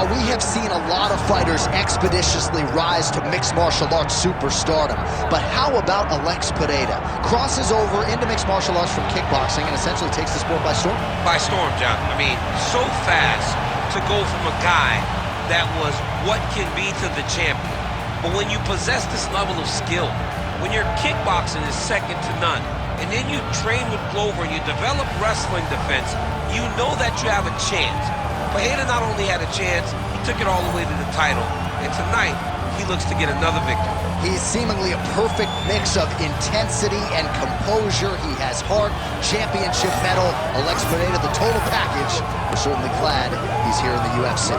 Well, we have seen a lot of fighters expeditiously rise to mixed martial arts superstardom. But how about Alex Pereira? Crosses over into mixed martial arts from kickboxing and essentially takes the sport by storm? By storm, John. I mean, so fast to go from a guy that was what can be to the champion. But when you possess this level of skill, when your kickboxing is second to none, and then you train with Glover and you develop wrestling defense, you know that you have a chance. Pereira not only had a chance, he took it all the way to the title. And tonight, he looks to get another victory. He's seemingly a perfect mix of intensity and composure. He has heart, championship medal. Alex Pereira, the total package. We're certainly glad he's here in the UFC.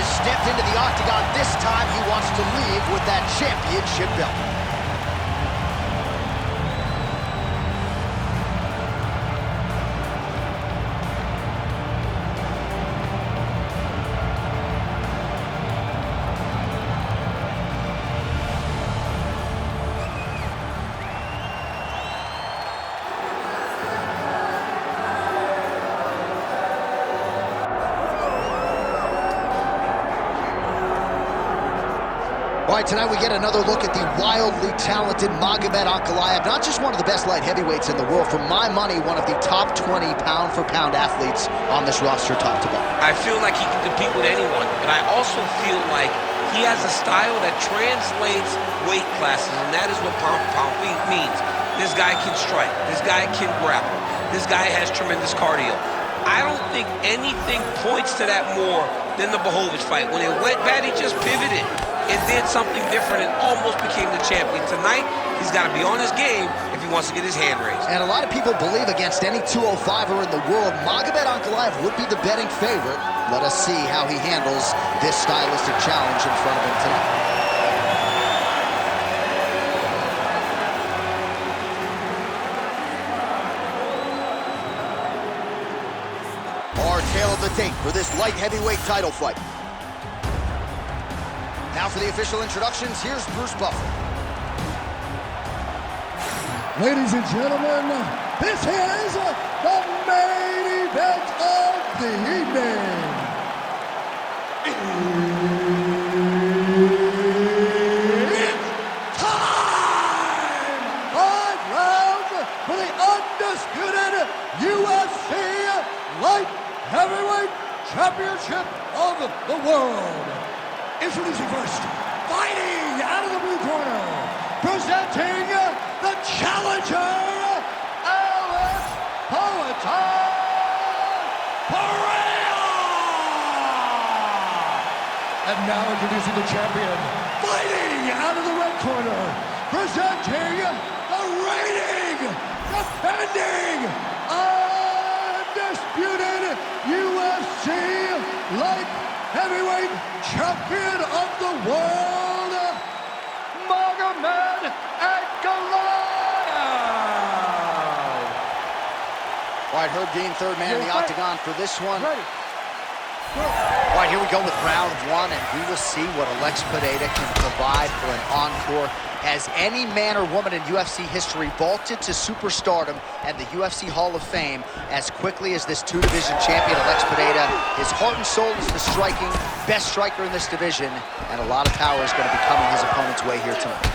Stepped into the octagon. This time he wants to leave with that championship belt. All right, tonight we get another look at the wildly talented Magomed Ankalaev, not just one of the best light heavyweights in the world, for my money, one of the top 20 pound-for-pound athletes on this roster, top to bottom. I feel like he can compete with anyone, but I also feel like he has a style that translates weight classes, and that is what pound-for-pound means. This guy can strike. This guy can grapple. This guy has tremendous cardio. I don't think anything points to that more than the Blachowicz fight. When it went bad, he just pivoted and did something different and almost became the champion. Tonight, he's got to be on his game if he wants to get his hand raised. And a lot of people believe against any 205er in the world, Magomed Ankalaev would be the betting favorite. Let us see how he handles this stylistic challenge in front of him tonight. Our tale of the tape for this light heavyweight title fight. Now for the official introductions, here's Bruce Buffer. Ladies and gentlemen, this is the main event of the evening. It's time! 5 rounds for the undisputed UFC Light Heavyweight Championship of the world. Introducing first, fighting out of the blue corner, presenting the challenger, Alex Pereira! And now introducing the champion, fighting out of the red corner, presenting the reigning, defending, undisputed UFC Light Heavyweight Champion of the world, Magomed Ankalaev! All right, Herb Dean, third man in the octagon for this one. All right, here we go with round one, and we will see what Alex Pereira can provide for an encore. Has any man or woman in UFC history vaulted to superstardom and the UFC Hall of Fame as quickly as this two-division champion, Alex Pereira? His heart and soul is the striking, best striker in this division, and a lot of power is going to be coming his opponent's way here tonight.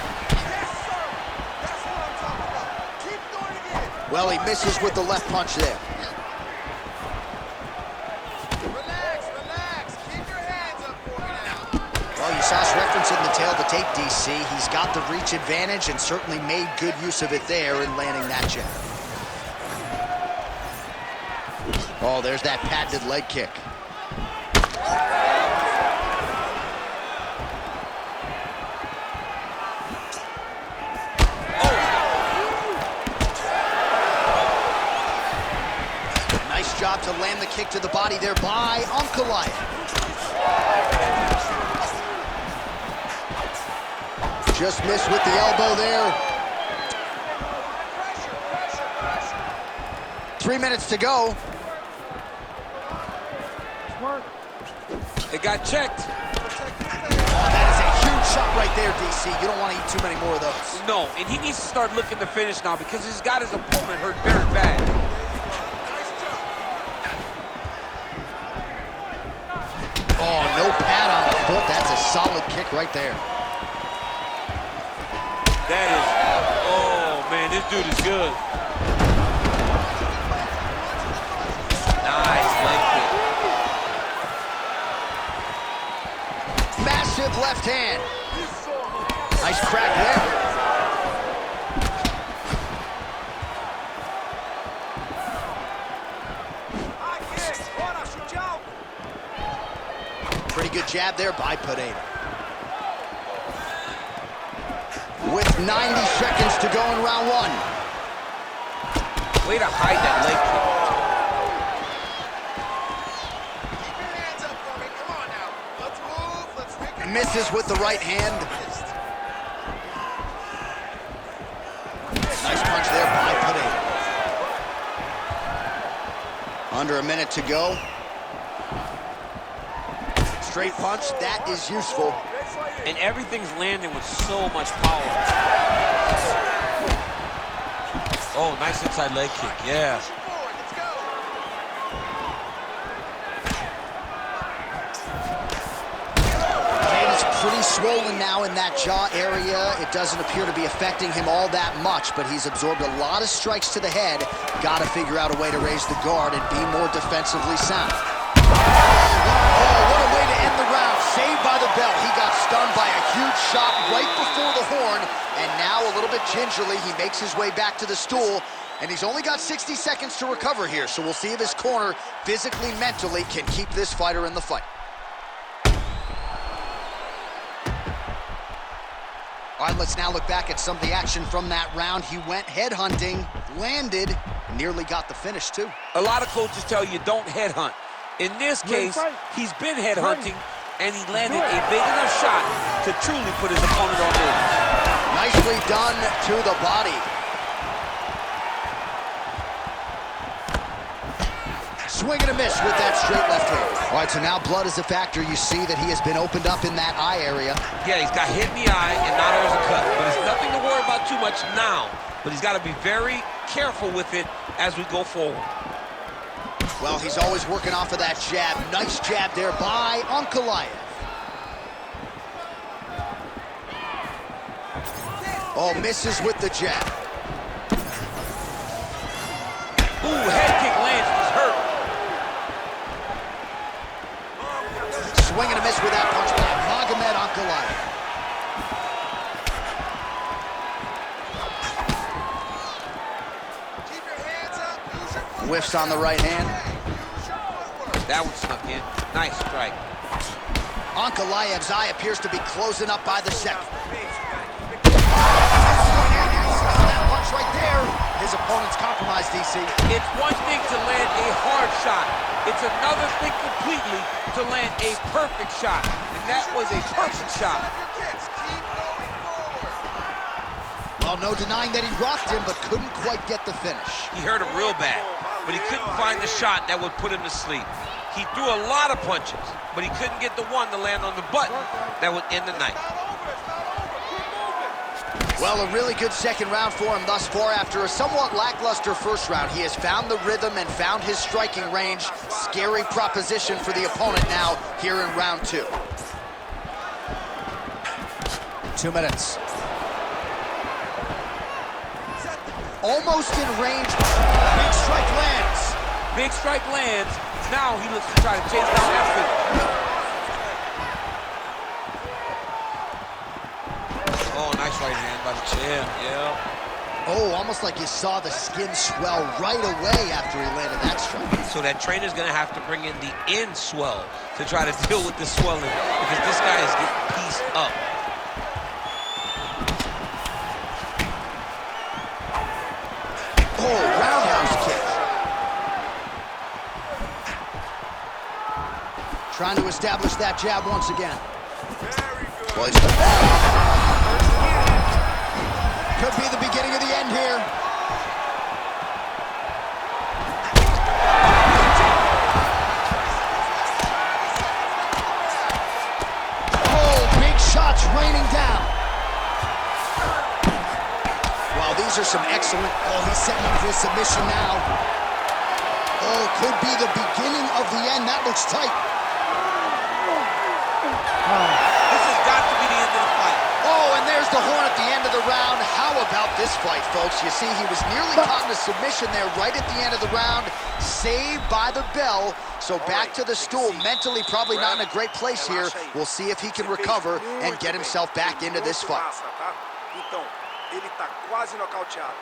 Well, he misses with the left punch there. Well, you saw us reference in the tail of the tape, DC. He's got the reach advantage and certainly made good use of it there in landing that jab. Oh, there's that patented leg kick. Nice job to land the kick to the body there by Ankalaev. Just missed with the elbow there. 3 minutes to go. It got checked. That is a huge shot right there, DC. You don't want to eat too many more of those. No, and he needs to start looking to finish now because he's got his opponent hurt very bad. Oh, no pad on the foot. That's a solid kick right there. That is, oh man, this dude is good. Nice leg kick. Massive left hand. Nice crack there. Pretty good jab there by Pereira. With 90 seconds to go in round one. Way to hide that leg kick. Misses with the right hand. Nice punch there by Pereira. Under a minute to go. Straight punch, that is useful. And everything's landing with so much power. Oh, nice inside leg kick, yeah. Pretty swollen now in that jaw area. It doesn't appear to be affecting him all that much, but he's absorbed a lot of strikes to the head. Got to figure out a way to raise the guard and be more defensively sound. Oh, what a way to end the round. Saved by the bell. He got stunned by a huge shot right before the horn, and now a little bit gingerly, he makes his way back to the stool, and he's only got 60 seconds to recover here, so we'll see if his corner, physically, mentally, can keep this fighter in the fight. All right, let's now look back at some of the action from that round. He went headhunting, landed, nearly got the finish, too. A lot of coaches tell you don't headhunt. In this case, he's been headhunting, and he landed a big enough shot to truly put his opponent on edge. Nicely done to the body. Swing and a miss with that straight left hand. All right, so now blood is a factor. You see that he has been opened up in that eye area. Yeah, he's got hit in the eye, and now there's a cut. But it's nothing to worry about too much now. But he's got to be very careful with it as we go forward. Well, he's always working off of that jab. Nice jab there by Ankalaev. Oh, misses with the jab. Ooh, head kick lands. He's hurt. Swing and a miss with that punch by Magomed Ankalaev. Whiffs on the right hand. That one snuck in. Nice strike. Ankalaev's eye appears to be closing up by the second. That punch right there. His opponent's compromised, DC. It's one thing to land a hard shot. It's another thing completely to land a perfect shot. And that was a perfect shot. Well, no denying that he rocked him, but couldn't quite get the finish. He hurt him real bad, but he couldn't find the shot that would put him to sleep. He threw a lot of punches, but he couldn't get the one to land on the button that would end the night. Well, a really good second round for him thus far. After a somewhat lackluster first round, he has found the rhythm and found his striking range. Scary proposition for the opponent now here in round two. 2 minutes. Almost in range. Big strike lands. Big strike lands. Now he looks to try to chase down that finish. Oh, nice right hand by the chin, yeah. Oh, almost like you saw the skin swell right away after he landed that strike. So that trainer's gonna have to bring in the end swell to try to deal with the swelling because this guy is getting pieced up. Oh, roundhouse kick. Trying to establish that jab once again. Very good. Could be the beginning of the end here. these are some excellent... Oh, he's setting up for a submission now. Oh, could be the beginning of the end. That looks tight. This has got to be the end of the fight. Oh, and there's the horn at the end of the round. How about this fight, folks? You see, he was nearly caught in a submission there right at the end of the round. Saved by the bell. So back to the stool. Mentally probably not in a great place here. We'll see if he can recover and get himself back into this fight. Então, ele tá quase nocauteado.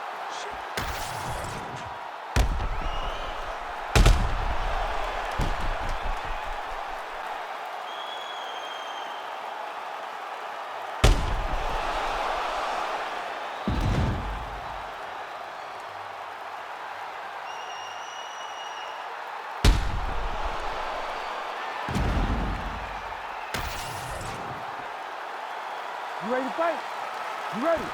You ready to fight? You ready?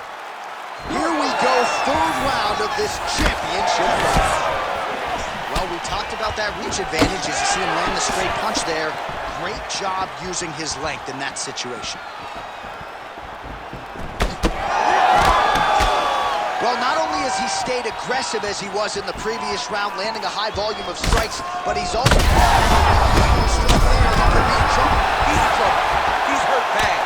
Here we go, third round of this championship fight. Well, we talked about that reach advantage as you see him land the straight punch there. Great job using his length in that situation. Well, not only has he stayed aggressive as he was in the previous round, landing a high volume of strikes, but he's also... He's in trouble. He's hurt bad.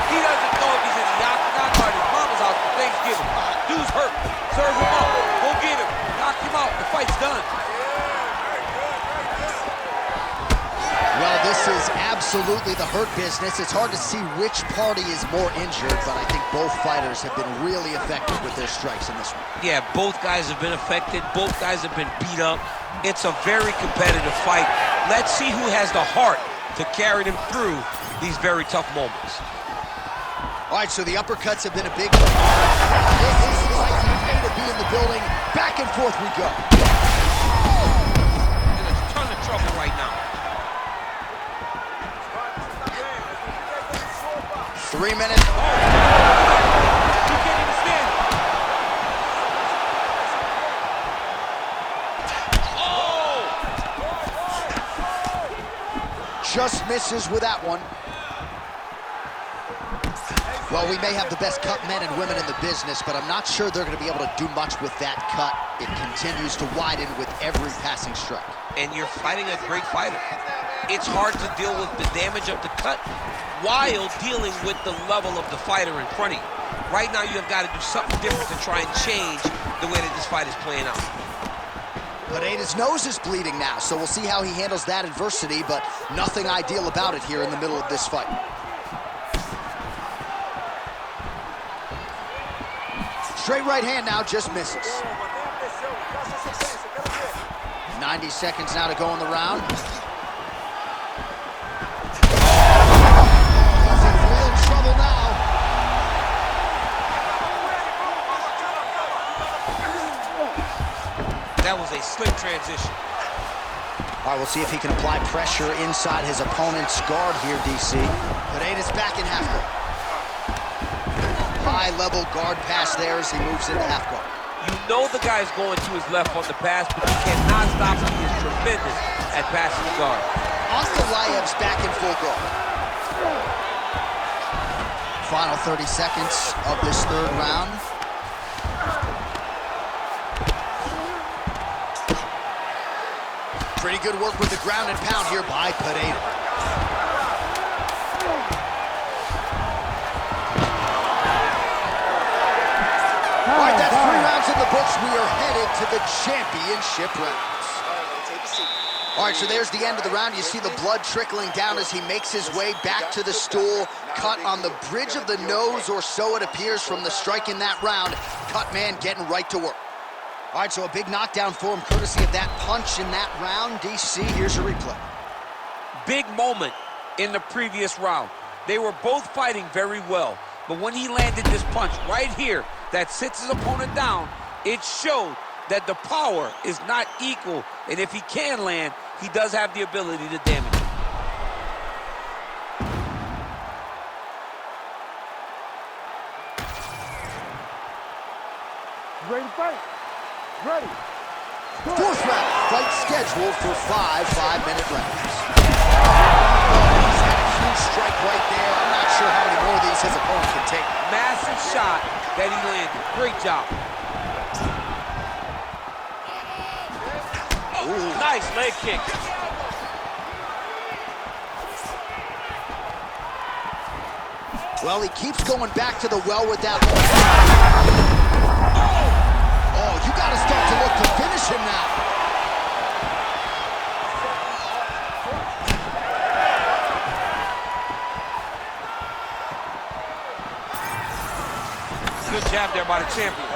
He doesn't know if he's in the octagon or his mama's house for Thanksgiving. Dude's hurt. Serve him up. Go get him. Knock him out. The fight's done. Well, this is absolutely the hurt business. It's hard to see which party is more injured, but I think both fighters have been really effective with their strikes in this one. Yeah, both guys have been affected. Both guys have been beat up. It's a very competitive fight. Let's see who has the heart to carry them through these very tough moments. All right, so the uppercuts have been a big... This is like you pay to be in the building. Back and forth we go. In a ton of trouble right now. 3 minutes. You can't even stand. Oh! Just misses with that one. Well, we may have the best cut men and women in the business, but I'm not sure they're going to be able to do much with that cut. It continues to widen with every passing strike. And you're fighting a great fighter. It's hard to deal with the damage of the cut while dealing with the level of the fighter in front of you. Right now, you have got to do something different to try and change the way that this fight is playing out. Pereira's nose is bleeding now, so we'll see how he handles that adversity, but nothing ideal about it here in the middle of this fight. Straight right hand now, just misses. 90 seconds now to go in the round. He's in real trouble now. That was a slick transition. All right, we'll see if he can apply pressure inside his opponent's guard here, DC. Pereira's back in half guard. High-level guard pass there as he moves into half guard. You know the guy's going to his left on the pass, but you cannot stop him. He is tremendous at passing the guard. Ankalaev's back in full guard. Final 30 seconds of this third round. Pretty good work with the ground and pound here by Pereira. All right, that's 3 rounds in the books. We are headed to the championship rounds. All right, so there's the end of the round. You see the blood trickling down as he makes his way back to the stool. Cut on the bridge of the nose, or so it appears from the strike in that round. Cut man getting right to work. All right, so a big knockdown for him, courtesy of that punch in that round. DC, here's a replay. Big moment in the previous round. They were both fighting very well, but when he landed this punch right here that sits his opponent down, it showed that the power is not equal, and if he can land, he does have the ability to damage it. Ready to fight? Ready. Fourth round, fight scheduled for 5 5-minute rounds. He's had a huge strike right there. I'm not sure how many more of these his opponent can take. Massive shot that he landed. Great job. Nice leg kick. Well, he keeps going back to the well with that. Oh, you got to start to look to finish him now. Good jab there by the champion.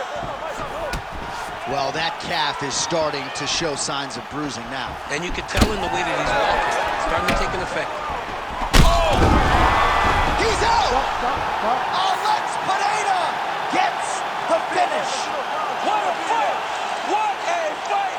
Well, that calf is starting to show signs of bruising now. And you can tell in the way that he's walking. It's starting to take an effect. He's out! Alex Pereira gets the finish! What a fight! What a fight!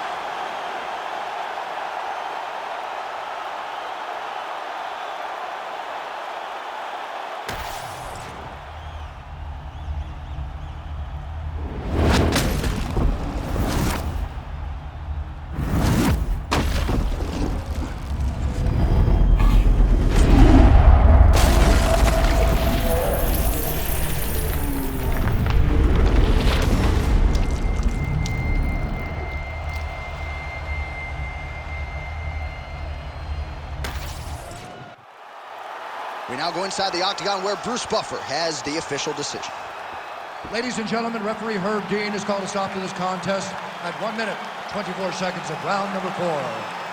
We now go inside the octagon where Bruce Buffer has the official decision. Ladies and gentlemen, referee Herb Dean has called a stop to this contest at 1 minute, 24 seconds of round number 4.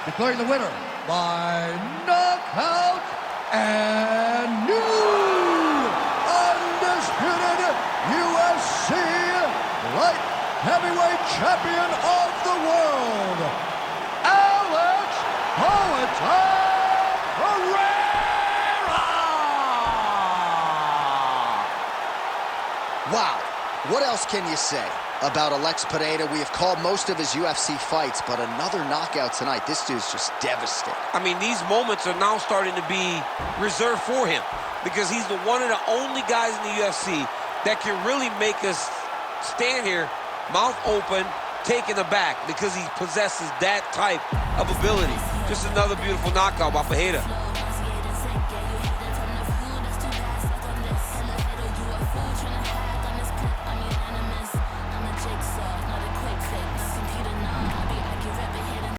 Declaring the winner by knockout and new undisputed UFC light heavyweight champion of the world, Alex Pereira! Wow, what else can you say about Alex Pereira? We have called most of his UFC fights, but another knockout tonight. This dude's just devastating. I mean, these moments are now starting to be reserved for him because he's the one of the only guys in the UFC that can really make us stand here, mouth open, taken aback because he possesses that type of ability. Just another beautiful knockout by Pereira.